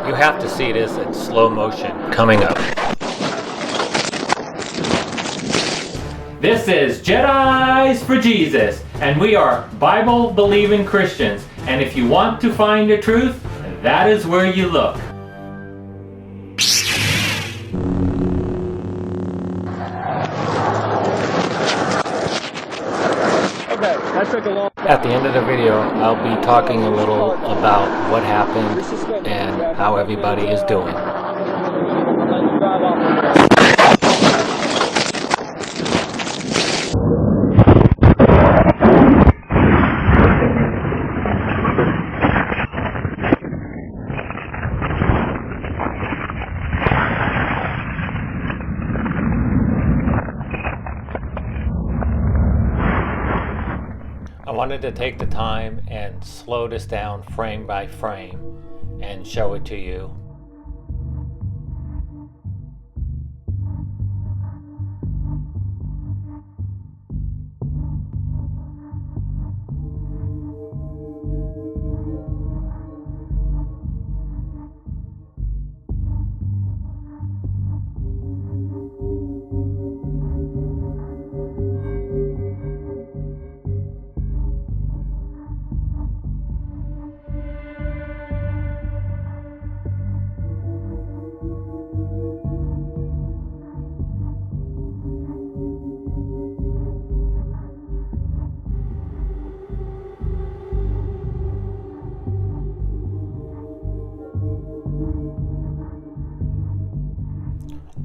You have to see this in slow motion coming up. This is Jedis for Jesus, and we are Bible-believing Christians. And if you want to find the truth, that is where you look. At the end of the video, I'll be talking a little about what happened and how everybody is doing. I wanted to take the time and slow this down frame by frame and show it to you.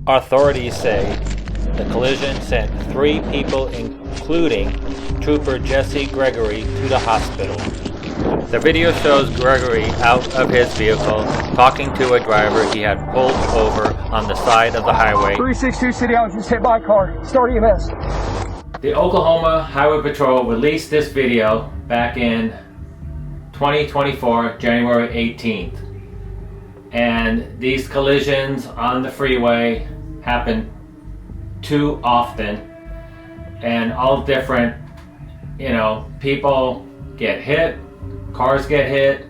Authorities say the collision sent 3 people, including Trooper Jesse Gregory, to the hospital. The video shows Gregory out of his vehicle talking to a driver he had pulled over on the side of the highway. 362 City, I was just hit by a car. Start EMS. The Oklahoma Highway Patrol released this video back in 2024, January 18th. And these collisions on the freeway happen too often, and all different, people get hit, cars get hit.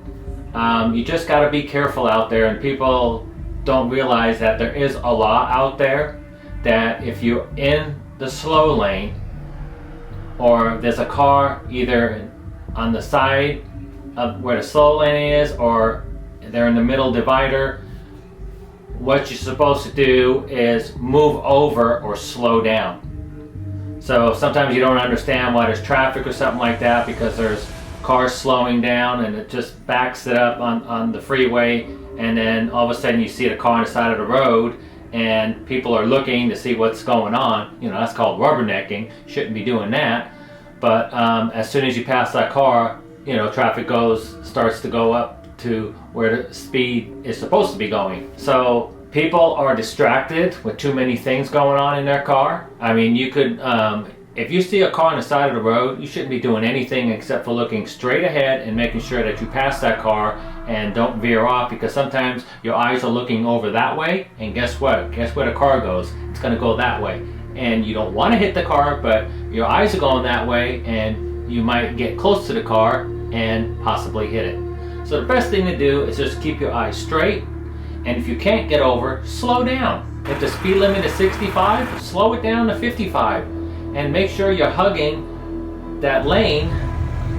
You just got to be careful out there, and people don't realize that there is a law out there that if you're in the slow lane, or there's a car either on the side of where the slow lane is, or they're in the middle divider, what you're supposed to do is move over or slow down. So sometimes you don't understand why there's traffic or something like that, because there's cars slowing down and it just backs it up on the freeway, and then all of a sudden you see the car on the side of the road and people are looking to see what's going on. That's called rubbernecking. Shouldn't be doing that. But as soon as you pass that car, traffic starts to go up to where the speed is supposed to be going. So people are distracted with too many things going on in their car. I mean, you could, if you see a car on the side of the road, you shouldn't be doing anything except for looking straight ahead and making sure that you pass that car and don't veer off, because sometimes your eyes are looking over that way, and guess what? Guess where the car goes? It's gonna go that way. And you don't wanna hit the car, but your eyes are going that way, and you might get close to the car and possibly hit it. So the best thing to do is just keep your eyes straight, and if you can't get over, slow down. If the speed limit is 65, slow it down to 55, and make sure you're hugging that lane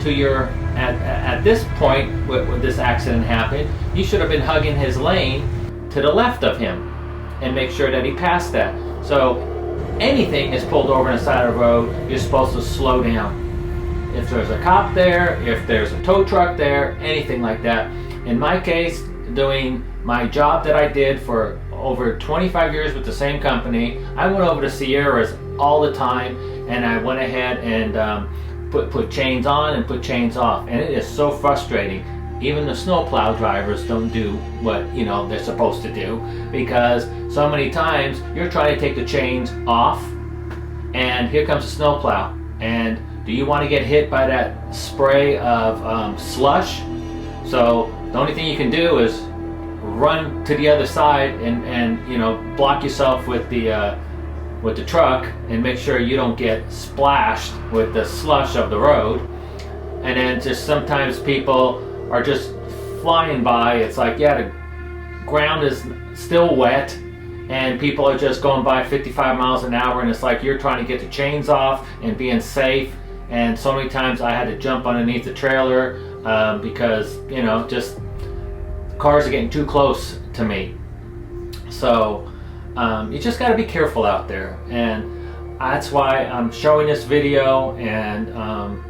to your, at this point when this accident happened, you should have been hugging his lane to the left of him and make sure that he passed that. So anything is pulled over on the side of the road, you're supposed to slow down. If there's a cop there, if there's a tow truck there, anything like that. In my case, doing my job that I did for over 25 years with the same company, I went over to Sierras all the time, and I went ahead and put chains on and put chains off, and it is so frustrating. Even the snowplow drivers don't do what they're supposed to do, because so many times you're trying to take the chains off, and here comes a snowplow, and do you want to get hit by that spray of slush? So the only thing you can do is run to the other side and block yourself with the truck and make sure you don't get splashed with the slush of the road. And then just sometimes people are just flying by. It's like, yeah, ground is still wet and people are just going by 55 miles an hour, and it's like you're trying to get the chains off and being safe. And so many times I had to jump underneath the trailer because, you know, just cars are getting too close to me. So you just got to be careful out there, and that's why I'm showing this video. And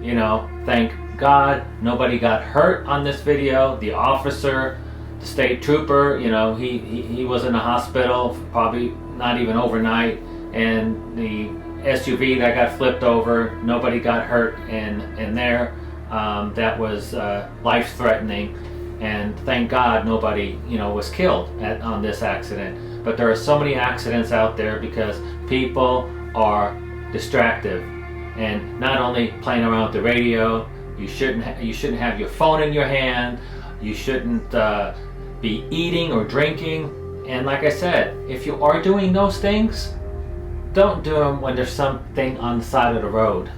you know, thank God nobody got hurt on this video. The officer, the state trooper, you know, he was in the hospital probably not even overnight, and the SUV that got flipped over, nobody got hurt in there. That was life-threatening, and thank God nobody, you know, was killed on this accident. But there are so many accidents out there because people are distracted, and not only playing around with the radio. You shouldn't have your phone in your hand. You shouldn't be eating or drinking. And like I said, if you are doing those things, don't do them when there's something on the side of the road.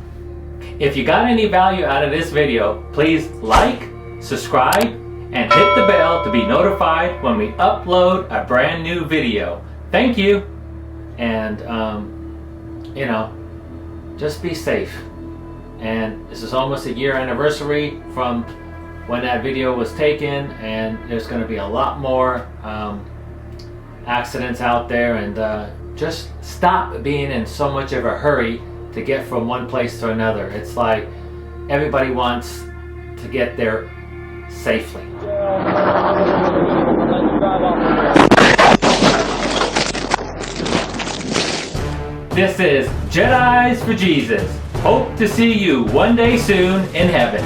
If you got any value out of this video, please like, subscribe, and hit the bell to be notified when we upload a brand new video. Thank you. And you know, just be safe. And this is almost a year anniversary from when that video was taken, and there's going to be a lot more accidents out there. And just stop being in so much of a hurry to get from one place to another. It's like everybody wants to get there safely. This is Jedis for Jesus. Hope to see you one day soon in heaven.